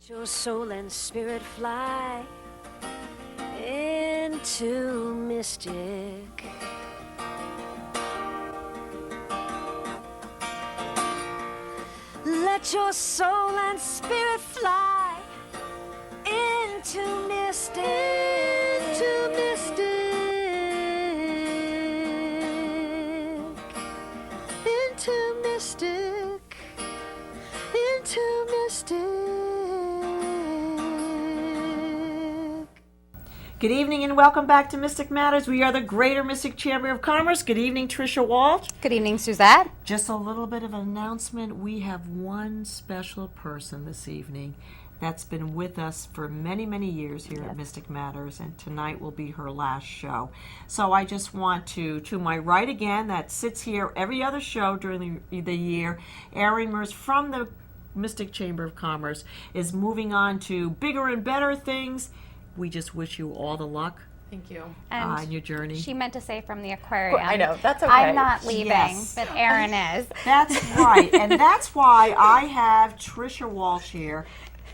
Your soul and spirit fly into mystic. Let your soul and spirit fly into mystic. Into mystic. Into mystic. Into mystic. Good evening and welcome back to Mystic Matters. We are the Greater Mystic Chamber of Commerce. Good evening, Tricia Walsh. Good evening, Suzette. Just a little bit of an announcement. We have one special person this evening that's been with us for many, many years here at Mystic Matters, and tonight will be her last show. So I just want to my right again, that sits here every other show during the year, Erin Merz from the Mystic Chamber of Commerce, is moving on to bigger and better things. We just wish you all the luck. Thank you. In your journey. She meant to say from the aquarium. I know, that's okay. I'm not leaving, Yes. but Erin is. That's right. And that's why I have Tricia Walsh here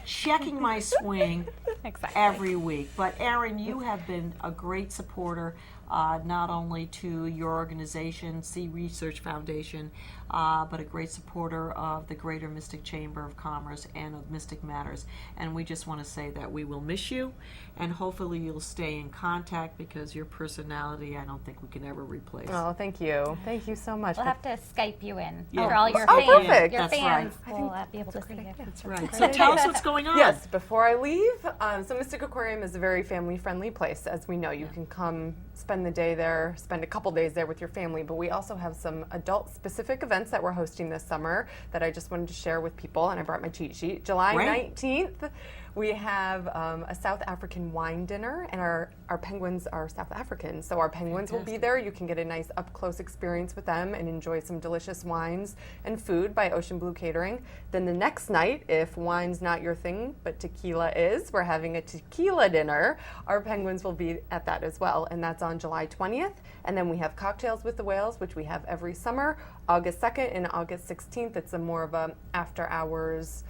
checking my swing Exactly. every week. But Erin, you have been a great supporter, not only to your organization, Sea Research Foundation, but a great supporter of the Greater Mystic Chamber of Commerce and of Mystic Matters. And we just want to say that we will miss you, and hopefully you'll stay in contact, because your personality, I don't think we can ever replace. Oh, thank you. Thank you so much. We'll have to Skype you in Yeah. for all your Oh, fans. perfect. Your That's fans right. will be able to see you. That's right. So tell us what's going on. Yes, before I leave, so Mystic Aquarium is a very family-friendly place. As we know, you can come spend the day there, spend a couple days there with your family, but we also have some adult-specific events that we're hosting this summer that I just wanted to share with people, and I brought my cheat sheet. July Great. 19th, we have a South African wine dinner, and our penguins are South African, so our penguins will be there. You can get a nice up-close experience with them and enjoy some delicious wines and food by Ocean Blue Catering. Then the next night, if wine's not your thing, but tequila is, we're having a tequila dinner. Our penguins will be at that as well, and that's on July 20th. And then we have Cocktails with the Whales, which we have every summer, August 2nd and August 16th. It's a more of a after-hours,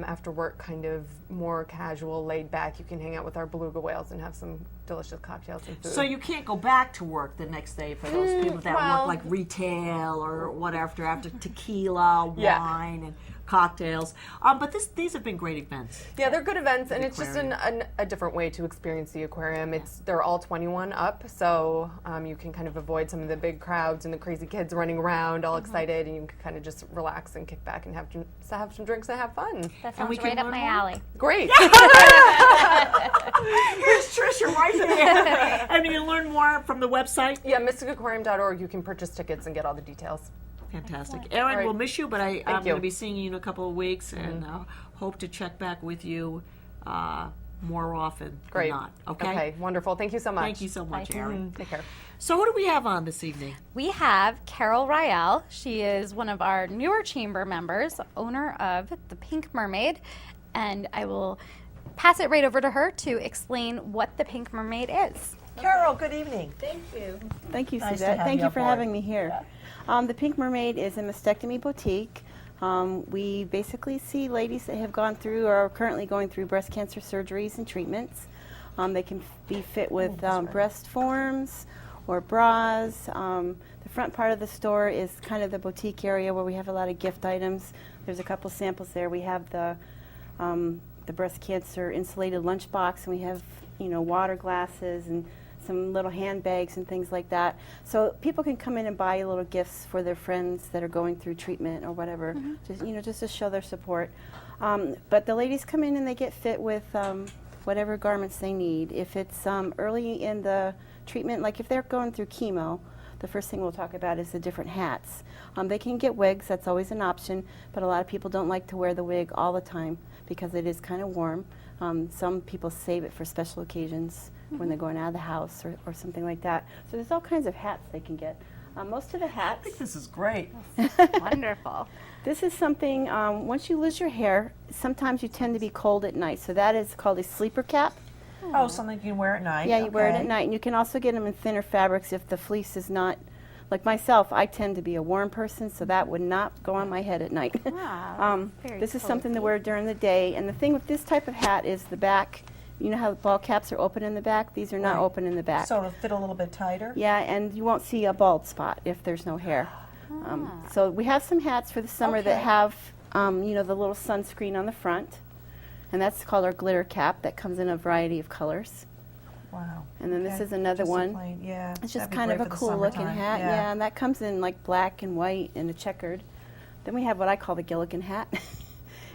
after work kind of more casual, laid back. You can hang out with our beluga whales and have some delicious cocktails and food. So you can't go back to work the next day for those people that well- work like retail or whatever after tequila, Yeah. wine, and cocktails. But these have been great events. Yeah, they're good events, and it's just aquarium. a different way to experience the aquarium. They're all 21 up, so you can kind of avoid some of the big crowds and the crazy kids running around all excited, and you can kind of just relax and kick back and have some drinks and have fun. That And we sounds can right up learn my more? alley. Great. Here's Tricia right there. And you can learn more from the website. Yeah, mysticaquarium.org. You can purchase tickets and get all the details. Fantastic. Erin, right. we'll miss you, but I'm you. going to be seeing you in a couple of weeks, and hope to check back with you more often Great. than not. Okay? Okay, wonderful. Thank you so much. Thank you so much, Erin. Take care. So what do we have on this evening? We have Carol Riel. She is one of our newer chamber members, owner of the Pink Mermaid, and I will pass it right over to her to explain what the Pink Mermaid is. Carol, good evening. Thank you, Nice to Suzette. have Thank you you for aboard. having me here. The Pink Mermaid is a mastectomy boutique. We basically see ladies that have gone through or are currently going through breast cancer surgeries and treatments. They can be fit with breast forms or bras. The front part of the store is kind of the boutique area where we have a lot of gift items. There's a couple samples there. We have the breast cancer insulated lunchbox, and we have water glasses and some little handbags and things like that. So people can come in and buy little gifts for their friends that are going through treatment or whatever, just to show their support. But the ladies come in and they get fit with whatever garments they need. If it's early in the treatment, like if they're going through chemo, the first thing we'll talk about is the different hats. They can get wigs, that's always an option, but a lot of people don't like to wear the wig all the time because it is kind of warm. Some people save it for special occasions when they're going out of the house or something like that. So there's all kinds of hats they can get. Most of the hats, I think this is great. Wonderful. this is something, once you lose your hair, sometimes you tend to be cold at night. So that is called a sleeper cap. Oh, something you can wear at night. Yeah, you wear it Okay. at night. And you can also get them in thinner fabrics if the fleece is not like myself, I tend to be a warm person, so that would not go on my head at night. Wow, very This is something to cozy. wear during the day. And the thing with this type of hat is the back, you know how the ball caps are open in the back? These are not Right. open in the back. So it'll fit a little bit tighter? Yeah, and you won't see a bald spot if there's no hair. So we have some hats for the summer that Okay. have, you know, the little sunscreen on the front. And that's called our glitter cap that comes in a variety of colors. Wow. And then this Okay. is another Just a one. plain- yeah. It's just that'd be kind of great a for the cool looking summertime. hat. Yeah, and that comes in like black and white and a checkered. Then we have what I call the Gilligan hat.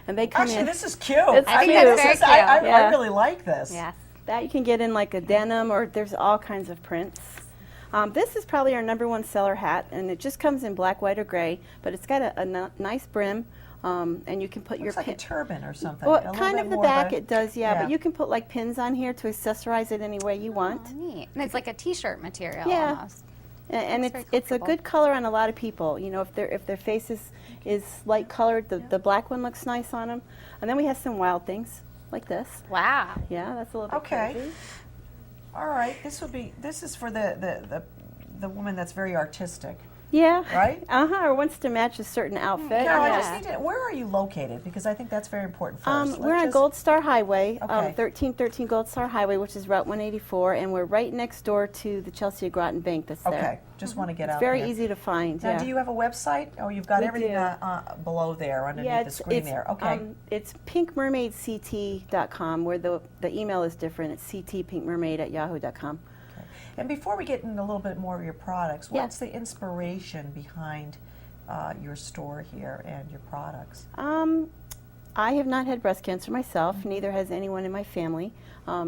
And they come Actually, in. this is cute. It's I think cute. that's very This is- I cute. Yeah. really like this. Yes. That you can get in like a denim, or there's all kinds of prints. This is probably our #1 seller hat, and it just comes in black, white, or gray, but it's got a nice brim, and you can put Looks your like a pin. turban or something. Well, A little kind bit of the more back a- it does, yeah, yeah. but you can put like pins on here to accessorize it any way you want. Oh, neat. And it's like a t-shirt material Yeah. almost. And Looks it's very it's a comfortable. good color on a lot of people. You know, if their face is light colored, the black one looks nice on them. And then we have some wild things like this. Wow. Yeah, that's a little bit Okay. crazy. All right. This is for the woman that's very artistic, Yeah. right? Or wants to match a certain outfit. Carol, I Yeah. just need to. Where are you located? Because I think that's very important first. We're on Gold Star Highway, Okay. 1313 Gold Star Highway, which is Route 184, and we're right next door to the Chelsea Groton Bank that's there. Okay. Just want to get It's out very there. easy to find. Now, yeah. do you have a website? Oh, you've got We everything do. below there, underneath the screen there. Okay. It's pinkmermaidct.com, where the email is different. It's ctpinkmermaid@yahoo.com. And before we get into a little bit more of your products, Yeah. what's the inspiration behind your store here and your products? I have not had breast cancer myself, neither has anyone in my family.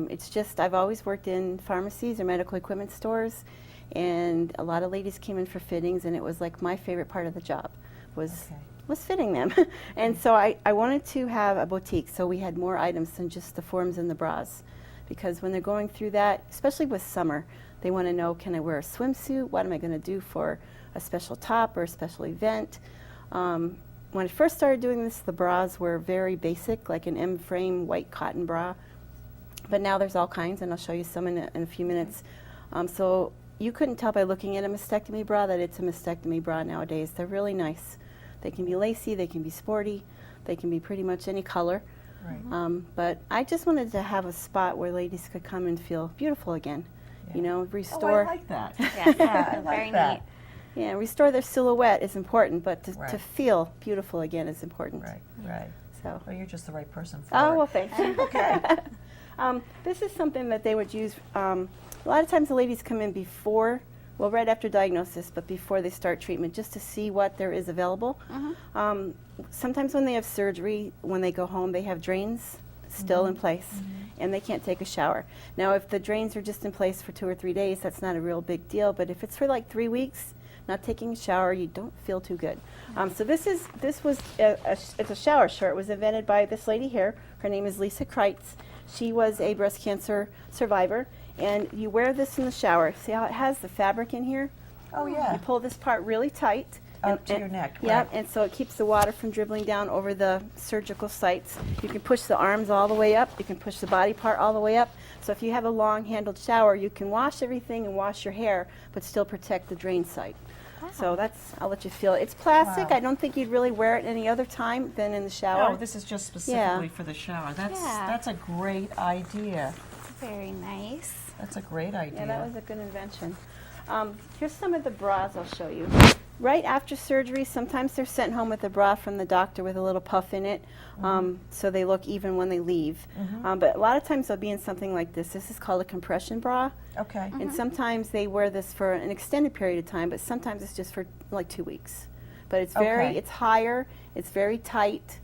It's just I've always worked in pharmacies or medical equipment stores, and a lot of ladies came in for fittings, and it was like my favorite part of the job was Okay. was fitting them. And so I wanted to have a boutique, so we had more items than just the forms and the bras. Because when they're going through that, especially with summer, they want to know, can I wear a swimsuit? What am I going to do for a special top or a special event? When I first started doing this, the bras were very basic, like an M-frame white cotton bra. But now there's all kinds, and I'll show you some in a few minutes. So you couldn't tell by looking at a mastectomy bra that it's a mastectomy bra nowadays. They're really nice. They can be lacy, they can be sporty, they can be pretty much any color. Right. But I just wanted to have a spot where ladies could come and feel beautiful again. You know, Oh, restore. I like that. Yes. Yeah, I like Very that. neat. Yeah, restore their silhouette is important, but to Right. feel beautiful again is important. Right, right. So. Well, you're just the right person for Oh it. well, thank you. Okay. This is something that they would use. A lot of times the ladies come in before, well, right after diagnosis, but before they start treatment, just to see what there is available. Sometimes when they have surgery, when they go home, they have drains still in place, and they can't take a shower. Now, if the drains are just in place for 2 or 3 days, that's not a real big deal. But if it's for like 3 weeks, not taking a shower, you don't feel too good. So this was it's a shower shirt. It was invented by this lady here. Her name is Lisa Kreitz. She was a breast cancer survivor, and you wear this in the shower. See how it has the fabric in here? Oh, yeah. You pull this part really tight. Up to your neck, Yeah, right. and so it keeps the water from dribbling down over the surgical sites. You can push the arms all the way up. You can push the body part all the way up. So if you have a long-handled shower, you can wash everything and wash your hair, but still protect the drain site. So that's, I'll let you feel it. It's plastic. Wow. I don't think you'd really wear it any other time than in the shower. No, this is just specifically for the shower. That's a great idea. Very nice. That's a great idea. Yeah, that was a good invention. Here's some of the bras I'll show you. Right after surgery, sometimes they're sent home with a bra from the doctor with a little puff in it, so they look even when they leave. But a lot of times they'll be in something like this. This is called a compression bra. Okay. And sometimes they wear this for an extended period of time, but sometimes it's just for like 2 weeks. But it's Okay. it's higher, it's very tight.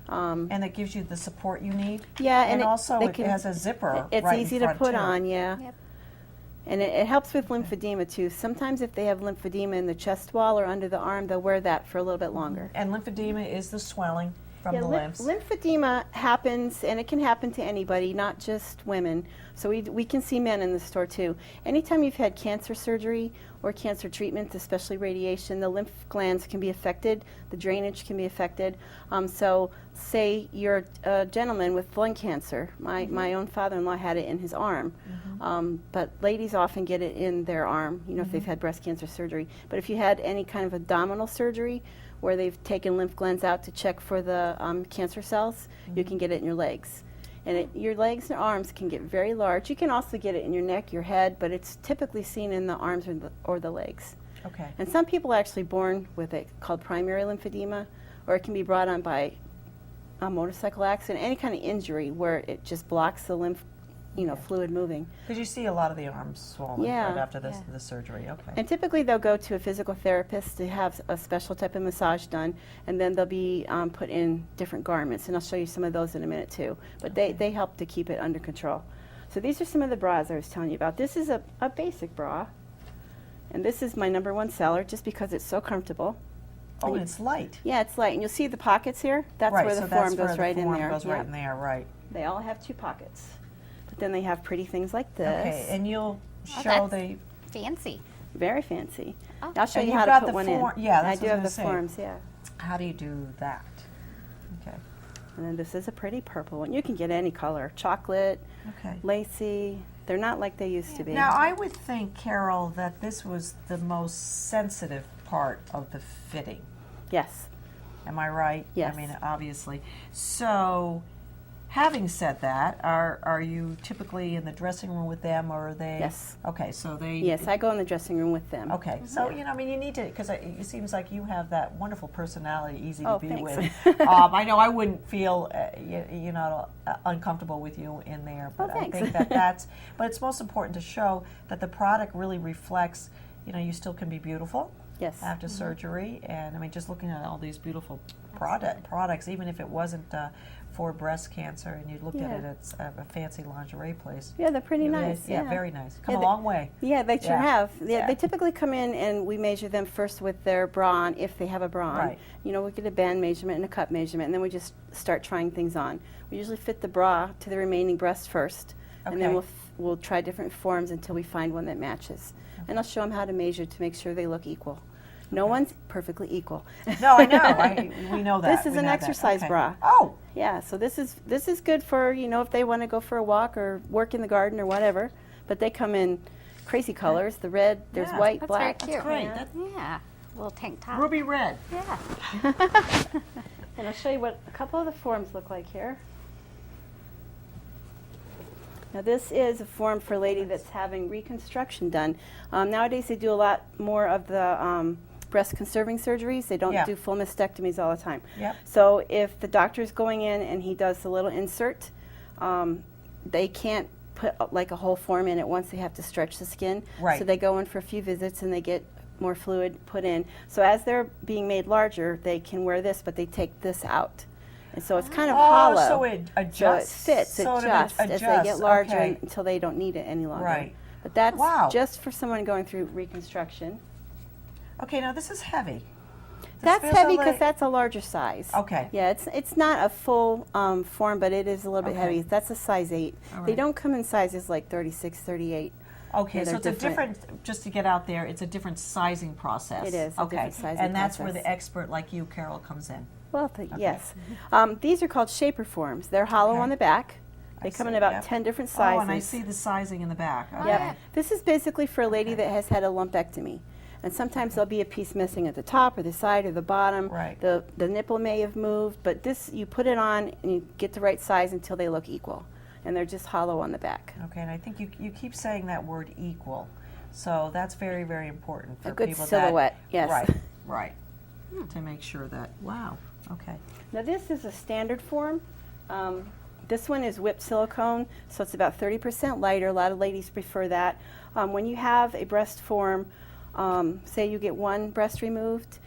And it gives you the support you need? Yeah, And it- also they it can- has a zipper It's right in easy to front, put too. on, yeah. Yep. And it helps with lymphedema too. Sometimes if they have lymphedema in the chest wall or under the arm, they'll wear that for a little bit longer. And lymphedema is the swelling from the lymphs. Lymphedema happens, and it can happen to anybody, not just women. So we can see men in the store too. Anytime you've had cancer surgery or cancer treatment, especially radiation, the lymph glands can be affected, the drainage can be affected. So say you're a gentleman with lung cancer. My own father-in-law had it in his arm. But ladies often get it in their arm, you know, if they've had breast cancer surgery. But if you had any kind of abdominal surgery where they've taken lymph glands out to check for the cancer cells, you can get it in your legs. And your legs and arms can get very large. You can also get it in your neck, your head, but it's typically seen in the arms or the legs. Okay. And some people are actually born with it, called primary lymphedema, or it can be brought on by a motorcycle accident, any kind of injury where it just blocks the lymph, fluid moving. Because you see a lot of the arms swollen Yeah. right after the surgery. Okay. And typically they'll go to a physical therapist to have a special type of massage done, and then they'll be put in different garments, and I'll show you some of those in a minute too. But they help to keep it under control. So these are some of the bras I was telling you about. This is a basic bra, and this is my #1 seller just because it's so comfortable. Oh, and it's light. Yeah, it's light, and you'll see the pockets here. That's right, where the so form that's where goes the right in form there. goes right Yep. in there, right. They all have 2 pockets, but then they have pretty things like this. Okay, and you'll show that's the... Fancy. Very fancy. Oh. I'll show And you you've how got to put the one in. form- yeah, that's I what do I have the was gonna say. forms, yeah. How do you do that? Okay. And then this is a pretty purple one. You can get any color, chocolate, Okay. lacy. They're not like they used to be. Now, I would think, Carol, that this was the most sensitive part of the fitting. Yes. Am I right? Yes. I mean, obviously. So, having said that, are you typically in the dressing room with them, or are they? Yes. Okay, so they. Yes, I go in the dressing room with them. Okay, so I mean, you need to, because it seems like you have that wonderful personality, easy Oh, to be thanks. with. I know I wouldn't feel, uncomfortable with you in there, but I thanks. think but it's most important to show that the product really reflects, you still can be beautiful Yes. after surgery, and I mean, just looking at all these beautiful products, even if it wasn't for breast cancer, and you looked at Yeah. it at a fancy lingerie place. Yeah, they're pretty It nice. is- yeah, very nice. Come Yeah, a they- long way. Yeah, they sure Yeah. have. Yeah. They typically come in and we measure them first with their bra on, if they have a bra on. Right. We get a band measurement and a cup measurement, and then we just start trying things on. We usually fit the bra to the remaining breast first, and then Okay. we'll try different forms until we find one that matches. And I'll show them how to measure to make sure they look equal. No one's perfectly equal. No, I know. We know that. This is We an know that. exercise Okay. bra. Oh, Yeah, so this is good for, if they want to go for a walk or work in the garden or whatever. But they come in crazy colors. The red, there's Yeah, white, that's black. very cute. great. Yeah. Yeah. Little tank top. ruby red. Yeah. And I'll show you what a couple of the forms look like here. Now this is a form for a lady that's having reconstruction done. Nowadays they do a lot more of the breast conserving surgeries. They don't Yeah. do full mastectomies all the time. Yep. So if the doctor's going in and he does a little insert, they can't put like a whole form in at once. They have to stretch the skin. Right. So they go in for a few visits and they get more fluid put in. So as they're being made larger, they can wear this, but they take this out. And so it's kind of hollow. So it So it adjusts. fits, sort of adjusts as they adjusts, get larger okay. until they don't need it any longer. Right. But that's Wow. just for someone going through reconstruction. Okay, now this is heavy. This That's feels heavy a because little- that's a larger size. Okay. Yeah, it's not a full form, but it is a little bit Okay. heavy. That's a size 8. All They right. don't come in sizes like 36, 38. Okay, Yeah, so they're it's a different. different, just to get out there, it's a different sizing process. It is a Okay, different sizing and that's where process. the expert like you, Carol, comes in. Well, yes. These are called shaper forms. They're hollow Okay. on the back. They I come in see, about yep. 10 different Oh, sizes. and I see the sizing in the back. Okay. Yep. This is basically for a lady Okay. that has had a lumpectomy. And sometimes there'll be a piece missing at the top or the side or the bottom. Right. The nipple may have moved, but this, you put it on and you get the right size until they look equal. And they're just hollow on the back. Okay, and I think you keep saying that word equal. So that's very, very important for A good people silhouette, yes. Right, right. To make sure that, wow, okay. Now this is a standard form. This one is whipped silicone, so it's about 30% lighter. A lot of ladies prefer that. When you have a breast form, say you get one breast removed,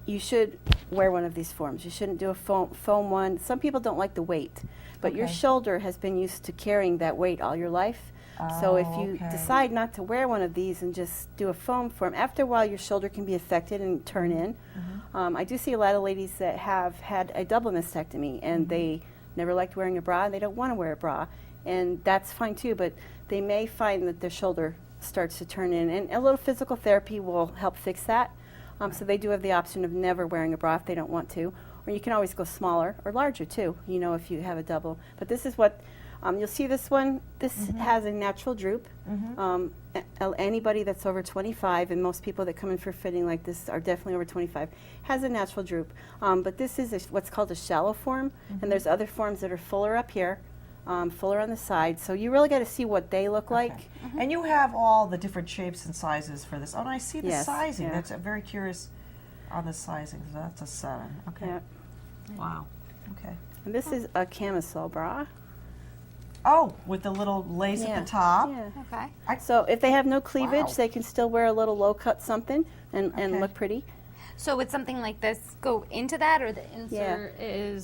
you should wear one of these forms. You shouldn't do a foam one. Some people don't like the weight, but your Okay. shoulder has been used to carrying that weight all your life. So if Oh, you okay. decide not to wear one of these and just do a foam form, after a while your shoulder can be affected and turn in. I do see a lot of ladies that have had a double mastectomy and they never liked wearing a bra and they don't want to wear a bra. And that's fine too, but they may find that their shoulder starts to turn in, and a little physical therapy will help fix that. So they do have the option of never wearing a bra if they don't want to, or you can always go smaller or larger too, you know, if you have a double. But this is what, you'll see this one, this has a natural droop. Anybody that's over 25, and most people that come in for fitting like this are definitely over 25, has a natural droop. But this is what's called a shallow form, and there's other forms that are fuller up here, fuller on the side. So you really got to see what they look like. Okay. And you have all the different shapes and sizes for this. Oh, and I see the Yes, sizing. yeah. That's I'm very curious on the sizing. So that's a 7. Okay. Yeah. Wow. Okay. And this is a camisole bra. Oh, with the little lace at the top. Yeah. Okay. So if they have no cleavage, Wow. they can still wear a little low cut something and Okay. look pretty. So would something like this go into that, or the insert is?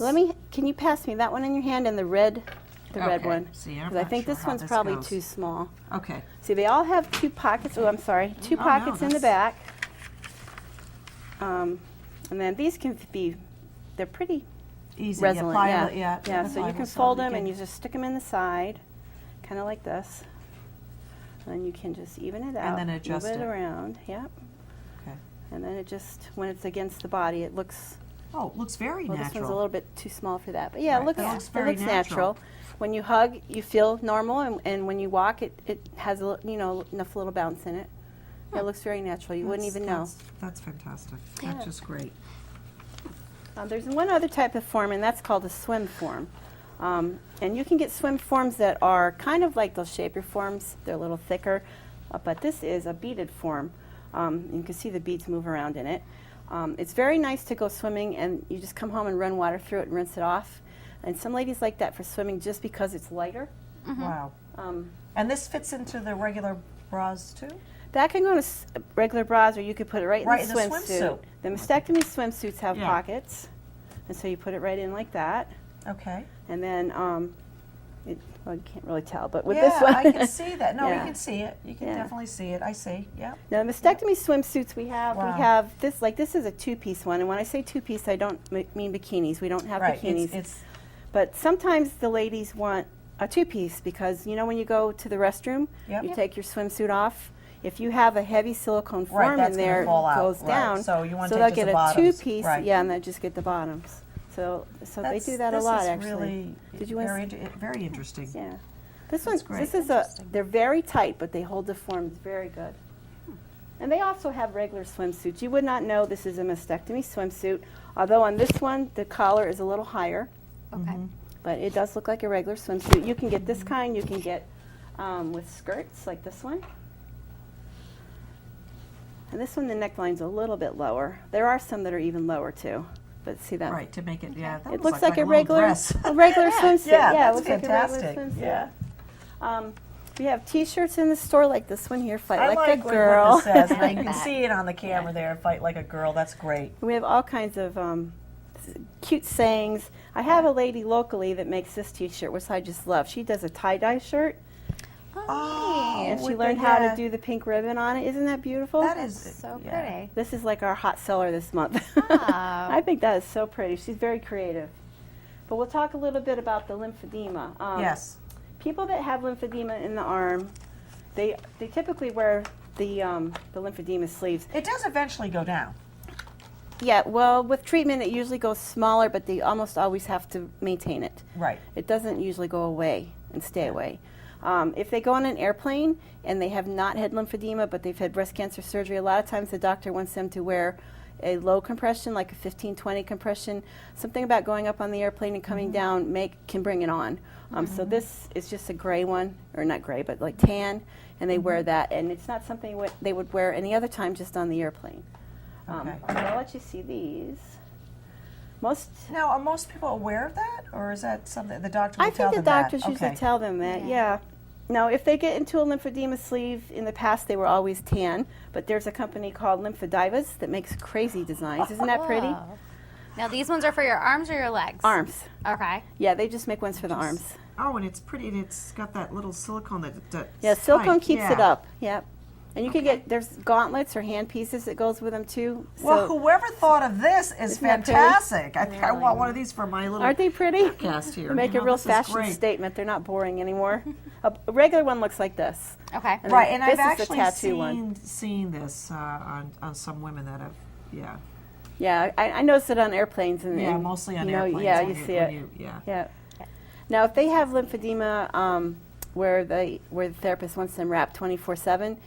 Can you pass me that one in your hand and the red Okay. one? See, I'm 'Cause I not think sure this how one's this probably goes. too small. Okay. See, they all have 2 pockets. Oh, I'm sorry, 2 no, pockets in the that's- back. And then these can be, they're pretty Easy. resonant. Yeah. Yeah, pliable, so you can so fold you them can- and you just stick them in the side, kind of like this. And you can just even it out. then adjust move it it. around. Yep. Okay. And then it just, when it's against the body, it looks. Oh, looks very Well, natural. this one's a little bit too small for that. But yeah, Right, it looks, that looks it very looks natural. When you hug, you feel normal, and when you walk, it has enough little bounce in it. Yeah, it looks very natural. You wouldn't even know. That's fantastic. That's just great. There's one other type of form, and that's called a swim form. And you can get swim forms that are kind of like those shaper forms. They're a little thicker, but this is a beaded form. You can see the beads move around in it. It's very nice to go swimming, and you just come home and run water through it and rinse it off. And some ladies like that for swimming just because it's lighter. Wow. And this fits into the regular bras too? That can go in regular bras, or you could put it right Right in in the the swimsuit. swimsuit. The mastectomy swimsuits have Yeah. pockets, and so you put it right in like that. Okay. And then, well, you can't really tell, but with yeah, this one. I can see that. No, Yeah. you can see it. You can Yeah. definitely see it. I see. Yeah. Now, the mastectomy swimsuits we Wow. have this, like this is a 2-piece one. And when I say 2-piece, I don't mean bikinis. We don't have Right. bikinis. It's But sometimes the ladies want a 2-piece because, you know, when you go to the restroom, Yep. you Yep. take your swimsuit off. If you have a heavy silicone Right, form that's in gonna there, fall it out. goes Right. down. So you wanna so take they'll just get the a bottoms. 2-piece, Right. yeah, and they just get the bottoms. So they do that a this lot, is actually. Really Did you want very, very interesting. Yeah. This one, great. this is they're very tight, but they hold the forms very good. And they also have regular swimsuits. You would not know this is a mastectomy swimsuit, although on this one, the collar is a little higher, Okay. but it does look like a regular swimsuit. You can get this kind, you can get with skirts like this one. And this one, the neckline's a little bit lower. There are some that are even lower too, but see that? Right, to make it, yeah. That It looks like a little regular, dress. a regular swimsuit. Yeah, it that's looks like a regular fantastic. swimsuit. Yeah. We have T-shirts in the store like this one here, Fight I Like, like a what Girl. this says. Now you can see it on the camera there, Fight Like a Girl. That's great. We have all kinds of cute sayings. I have a lady locally that makes this T-shirt, which I just love. She does a tie-dye shirt, Oh, and she with learned the, how to do the pink ribbon on it. Isn't that beautiful? That is So yeah. pretty. This is like our hot seller this month. Wow. I think that is so pretty. She's very creative. But we'll talk a little bit about the lymphedema. Yes. People that have lymphedema in the arm, they typically wear the lymphedema sleeves. It does eventually go down. Yeah, well, with treatment, it usually goes smaller, but they almost always have to maintain it. Right. It doesn't usually go away and stay away. If they go on an airplane and they have not had lymphedema, but they've had breast cancer surgery, a lot of times the doctor wants them to wear a low compression, like a 15-20 compression. Something about going up on the airplane and coming down can bring it on. So this is just a gray one, or not gray, but like tan, and they wear that. And it's not something they would wear any other time, just on the airplane. Okay. So I'll let you see these. Most Now, are most people aware of that, or is that something the doctor will I tell think the them doctors that? usually Okay. tell them that, yeah. No, if they get into a lymphedema sleeve, in the past they were always tan, but there's a company called Lymphedivas that makes crazy designs. Isn't that pretty? Whoa. Now these ones are for your arms or your legs? Arms. Okay. Yeah, they just make ones for the arms. Oh, and it's pretty. And it's got that little silicone that. Yeah, silicone keeps it yeah. up. Yep. And you can get, there's gauntlets or hand pieces that goes with them too. Well, So, whoever thought of this is Isn't that pretty? fantastic. I think I want one of these for my little aren't they pretty? cast here. They make You a know, real this is fashion great. statement. They're not boring anymore. A regular one looks like this. Okay. And Right, then and this I've is the actually tattoo one. seen this on some women that have, yeah. Yeah, I noticed it on airplanes. And, Yeah, and, mostly on you know, airplanes. Yeah, when you see when it. yeah. Yeah. Now, if they have lymphedema where the therapist wants them wrapped 24/7,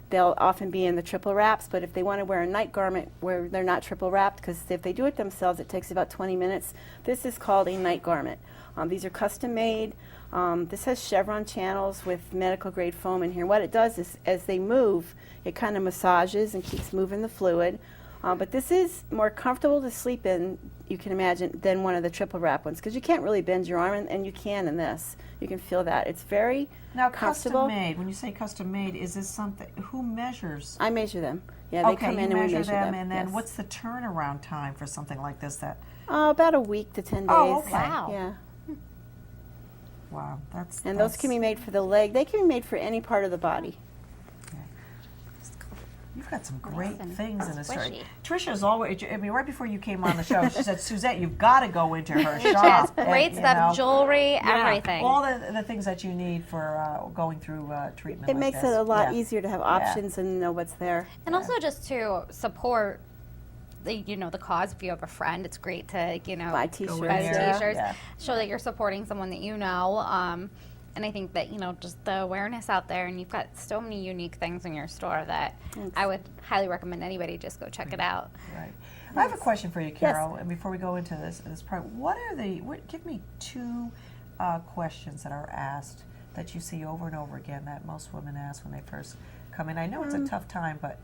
they'll often be in the triple wraps. But if they want to wear a night garment where they're not triple wrapped, because if they do it themselves, it takes about 20 minutes. This is called a night garment. These are custom made. This has chevron channels with medical grade foam in here. What it does is, as they move, it kind of massages and keeps moving the fluid. But this is more comfortable to sleep in, you can imagine, than one of the triple wrap ones, because you can't really bend your arm, and you can in this. You can feel that. It's very Now, comfortable. custom made. When you say custom made, is this something? Who measures? I measure them. Yeah, they Okay, come you in and we measure measure them, them. and then yes. what's the turnaround time for something like this? That About a week to 10 days. Oh, okay. Wow. Yeah. wow, that's And those can be made for the leg. They can be made for any part of the body. You've got some great and things in this story. squishy. Trisha's always. I mean, right before you came on the show, she said, "Suzette, you've got to go into her She has shop. and, great you stuff, know, jewelry, yeah, everything. all the things that you need for going through treatment. It like makes this. it a lot Yeah. easier to have options and know what's there. And also just to support the the cause. If you have a friend, it's great to Buy t-shirts. in buy there. t-shirts, Yeah. show that you're supporting someone that you know. And I think that just the awareness out there, and you've got so many unique things in your store that I would highly recommend anybody just go check it out. Right. I have a question for you, Carol. And before we go into this part, give me two questions that are asked that you see over and over again that most women ask when they first come in. I know it's a tough time, but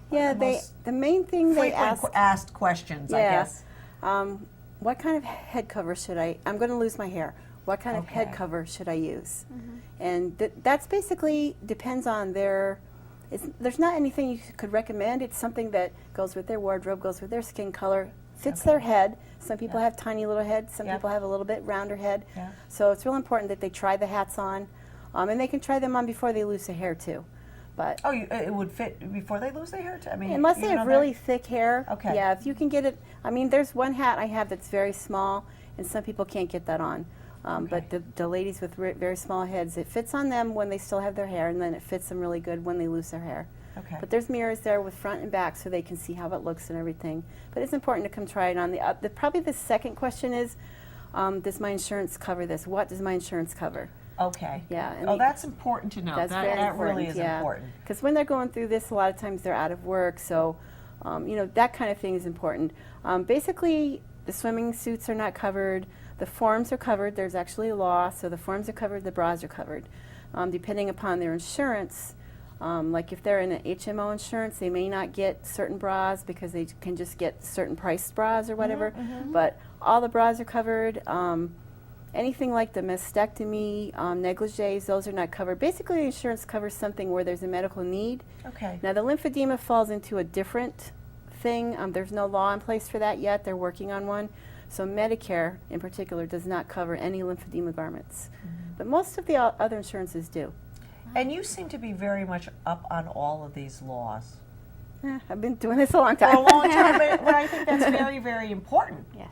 what Yeah, are the most the main thing they frequent ask. asked questions, I guess. What kind of head cover should I'm going to lose my hair. What kind of head Okay. cover should I use? And that's basically depends on there's not anything you could recommend. It's something that goes with their wardrobe, goes with their skin color, fits their head. Some people have tiny little heads. Some Yep. people have a little bit rounder head. Yeah. So it's real important that they try the hats on. And they can try them on before they lose their hair too. But Oh, it would fit before they lose their hair? I mean, unless they even have on their- really thick hair. Okay. Yeah, if you can get it. I mean, there's one hat I have that's very small, and some people can't get that on. But the ladies with very small heads, it fits on them when they still have their hair, and then it fits them really good when they lose their hair. Okay. But there's mirrors there with front and back so they can see how it looks and everything. But it's important to come try it on. Probably the second question is, does my insurance cover this? What does my insurance cover? Okay. Yeah, and Oh, the- that's important to know. That's that very that important. really is yeah. important. Because when they're going through this, a lot of times they're out of work, so that kind of thing is important. Basically, the swimming suits are not covered. The forms are covered. There's actually a law, so the forms are covered. The bras are covered. Depending upon their insurance, like if they're in an HMO insurance, they may not get certain bras because they can just get certain priced bras or whatever. But all the bras are covered. Anything like the mastectomy, negligees, those are not covered. Basically, insurance covers something where there's a medical need. Okay. Now, the lymphedema falls into a different thing. There's no law in place for that yet. They're working on one. So Medicare, in particular, does not cover any lymphedema garments. But most of the other insurances do. And you seem to be very much up on all of these laws. I've been doing this a long For a time. long time, but I think that's very, very important. Yes.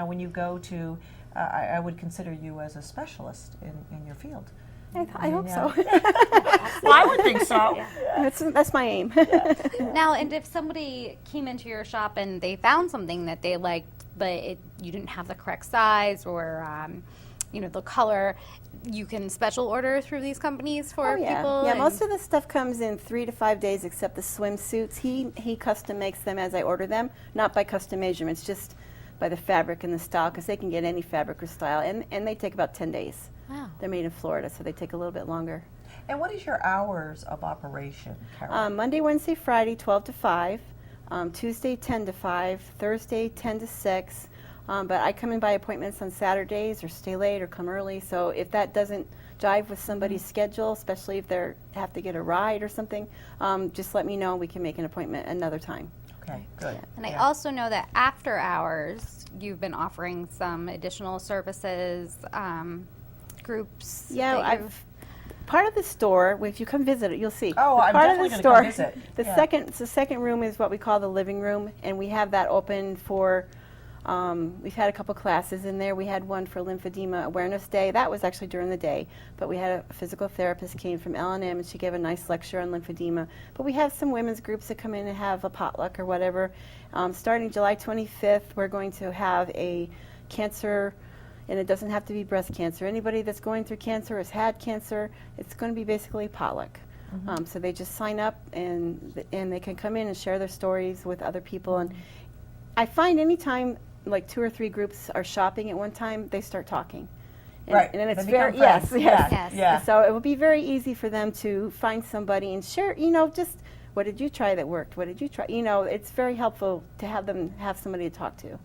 When you go to, I would consider you as a specialist in your field. I hope so. Well, I would think so. That's my aim. Now, and if somebody came into your shop and they found something that they liked, but you didn't have the correct size or the color, you can special order through these companies for people. Yeah, and- most of the stuff comes in 3 to 5 days, except the swimsuits. He custom makes them as I order them, not by custom measurements, just by the fabric and the style, because they can get any fabric or style, and they take about 10 days. Wow. They're made in Florida, so they take a little bit longer. And what is your hours of operation, Carol? Monday, Wednesday, Friday, 12 to 5. Tuesday, 10 to 5. Thursday, 10 to 6. But I come in by appointments on Saturdays or stay late or come early. So if that doesn't jive with somebody's schedule, especially if they have to get a ride or something, just let me know. We can make an appointment another time. Okay, good. And I Yeah. also know that after hours, you've been offering some additional services, groups. Yeah, that you've- part of the store. If you come visit it, you'll see. Oh, The I'm part definitely of the gonna come store. visit. The Yeah. second room is what we call the living room, and we have that open for. We've had a couple classes in there. We had one for Lymphedema Awareness Day. That was actually during the day, but we had a physical therapist came from L&M, and she gave a nice lecture on lymphedema. But we have some women's groups that come in and have a potluck or whatever. Starting July 25th, we're going to have a cancer, and it doesn't have to be breast cancer. Anybody that's going through cancer, has had cancer, it's going to be basically potluck. So they just sign up, and they can come in and share their stories with other people. And I find anytime like 2 or 3 groups are shopping at one time, they start talking. And, Right. and it's They very, become friends. yes. Yes. Yeah. So it will be very easy for them to find somebody and share, just what did you try that worked? What did you try? It's very helpful to have them have somebody to talk to. Okay.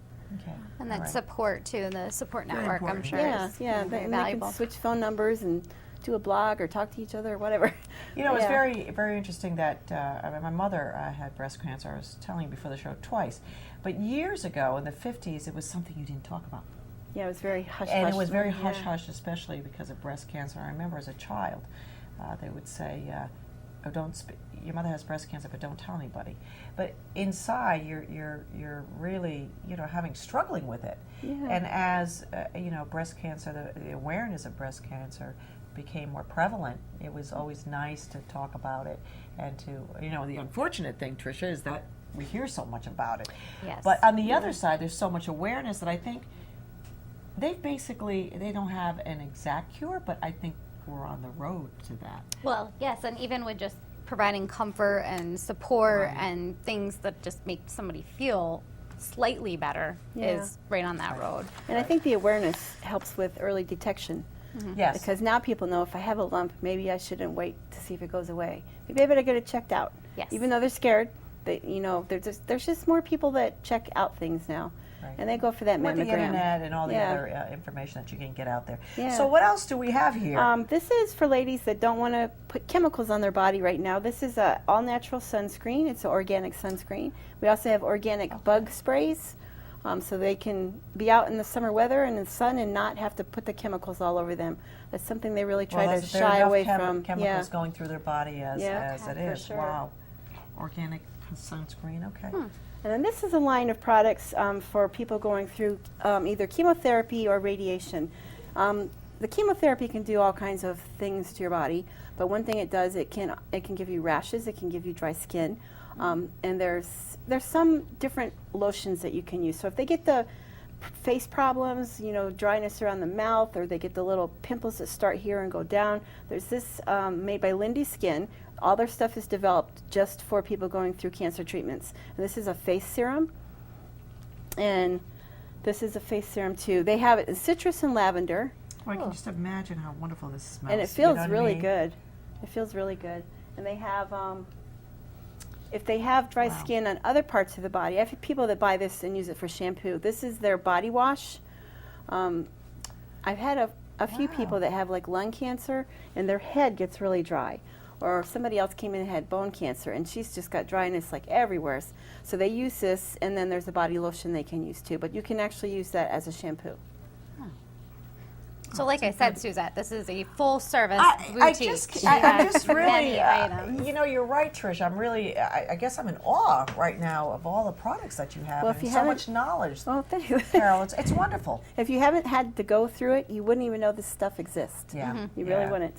And all that right. support too, the support network, I'm important. sure Yeah, is yeah. very And they valuable. can switch phone numbers and do a blog or talk to each other or whatever. You know, it's Yeah. very, very interesting that my mother had breast cancer. I was telling you before the show twice. But years ago, in the 50s, it was something you didn't talk about. Yeah, it was very hush-hush. And it was very yeah. hush-hush, especially because of breast cancer. I remember as a child, they would say, oh, your mother has breast cancer, but don't tell anybody. But inside, you're really, struggling with it. Yeah. And as, breast cancer, the awareness of breast cancer became more prevalent, it was always nice to talk about it and to, the unfortunate thing, Tricia, is that we hear so much about it. Yes. But on the other side, there's so much awareness that I think they don't have an exact cure, but I think we're on the road to that. Well, yes, and even with just providing comfort and support and things that just make somebody feel slightly better Yeah. is right on that road. And I think the awareness helps with early detection. Yes. Because now people know if I have a lump, maybe I shouldn't wait to see if it goes away. Maybe I better get it checked out. Yes. Even though they're scared, there's just more people that check out things now, Right. and they go for that With mammogram. the internet and all the Yeah. other information that you can get out there. Yeah. So what else do we have here? This is for ladies that don't want to put chemicals on their body right now. This is a all-natural sunscreen. It's an organic sunscreen. We also have organic bug sprays, so they can be out in the summer weather and in the sun and not have to put the chemicals all over them. That's something they really try to there are shy enough away from. chemicals going through their body as Yeah. it For is. sure. Wow. Organic sunscreen, okay. And then this is a line of products for people going through either chemotherapy or radiation. The chemotherapy can do all kinds of things to your body, but one thing it does, it can give you rashes, it can give you dry skin, and there's some different lotions that you can use. So if they get the face problems, dryness around the mouth, or they get the little pimples that start here and go down, there's this made by Lindy Skin. All their stuff is developed just for people going through cancer treatments. And this is a face serum. And this is a face serum too. They have it in citrus and lavender. Well, I can just imagine how wonderful this smells. And it you feels know what I really mean? good. It feels really good. And they have, if they have dry Wow. skin on other parts of the body, I have people that buy this and use it for shampoo. This is their body wash. I've had a few Wow. people that have like lung cancer and their head gets really dry. Or somebody else came in and had bone cancer and she's just got dryness like everywhere. So they use this, and then there's a body lotion they can use too. But you can actually use that as a shampoo. So like I said, Suzette, this is a full-service I boutique. just You really, have many items. you're right, Trish. I'm really, I guess I'm in awe right now of all the products that you have Well, and if you so haven't- much knowledge. Oh, thank you. Carol, it's wonderful. If you haven't had to go through it, you wouldn't even know this stuff exists. Yeah. You really wouldn't.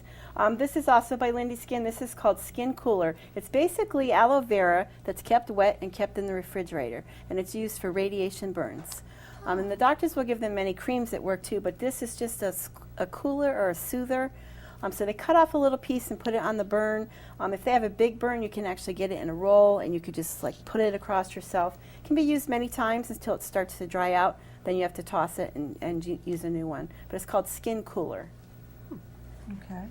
This is also by Lindy Skin. This is called Skin Cooler. It's basically aloe vera that's kept wet and kept in the refrigerator, and it's used for radiation burns. And the doctors will give them many creams that work too, but this is just a cooler or a soother. So they cut off a little piece and put it on the burn. If they have a big burn, you can actually get it in a roll, and you could just like put it across yourself. It can be used many times until it starts to dry out. Then you have to toss it and use a new one. But it's called Skin Cooler. Okay.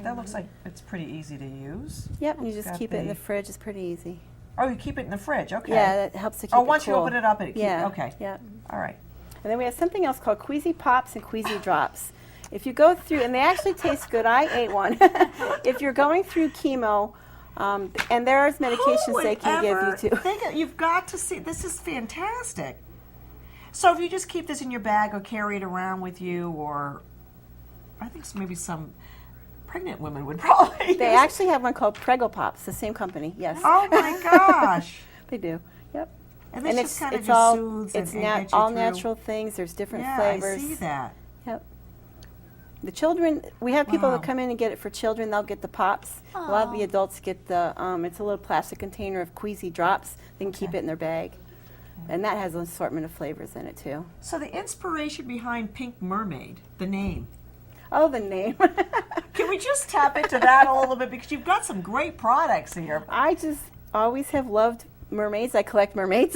That looks like it's pretty easy to use. Yep, and you It's just got keep it in the- the fridge. It's pretty easy. Oh, you keep it in the fridge. Okay. Yeah, that helps to keep Oh, it once you cool. open it up, it Yeah. okay. Yeah. All right. And then we have something else called Queasy Pops and Queasy Drops. If you go through, and they actually taste good. I ate one. If you're going through chemo, And there are medications they can give you too. You've got to see. This is fantastic. So if you just keep this in your bag or carry it around with you, or I think maybe some pregnant women would probably. They actually have one called Prego Pops, the same company. Yes. Oh my gosh. They do. Yep. And this just kind of it's just all soothes it's and gets you all through. natural things. There's different Yeah, flavors. I see that. Yep. The children, we have people Wow. that come in and get it for children. They'll get the pops. A lot of the adults get the, it's a little plastic container of Queasy drops. They can keep it in their bag. And that has an assortment of flavors in it too. So the inspiration behind Pink Mermaid, the name. Oh, the name. Can we just tap into that a little bit, because you've got some great products here. I just always have loved mermaids. I collect mermaids.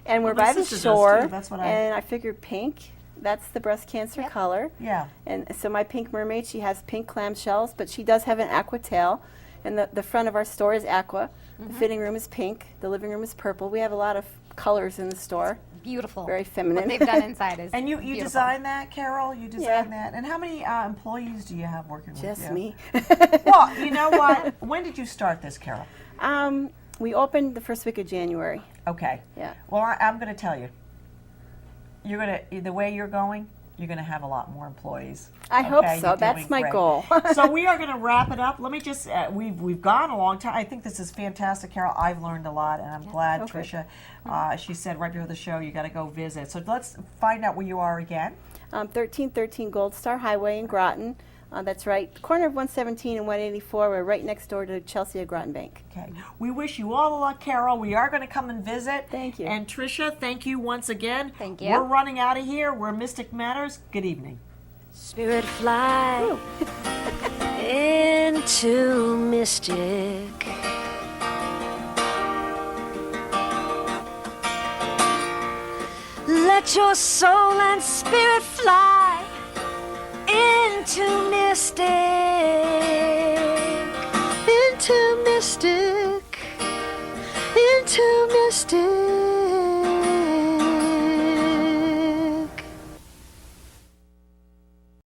And we're Well, my by the sister does, shore. too. That's what I- And I figured pink, that's the breast cancer color. Yeah. And so my Pink Mermaid, she has pink clamshells, but she does have an aqua tail. And the front of our store is aqua. The fitting room is pink. The living room is purple. We have a lot of colors in the store. Beautiful. Very feminine. What they've done inside is And you beautiful. designed that, Carol? You designed Yeah. that? And how many employees do you have working with you? Just me. Well, you know what? When did you start this, Carol? We opened the first week of January. Okay. Yeah. Well, I'm going to tell you. You're going to, the way you're going, you're going to have a lot more employees. I hope Okay, so. you're That's doing my great. goal. So we are going to wrap it up. Let me just, we've gone a long time. I think this is fantastic, Carol. I've learned a lot, and I'm glad, Okay. Tricia, she said right before the show, you got to go visit. So let's find out where you are again. 1313 Gold Star Highway in Groton. That's right, corner of 117 and 184. We're right next door to Chelsea at Groton Bank. Okay. We wish you all the luck, Carol. We are going to come and visit. Thank you. And Tricia, thank you once again. Thank you. We're running out of here. We're Mystic Matters. Good evening. Spirit fly into mystic. Let your soul and spirit fly into mystic. Into mystic. Into mystic.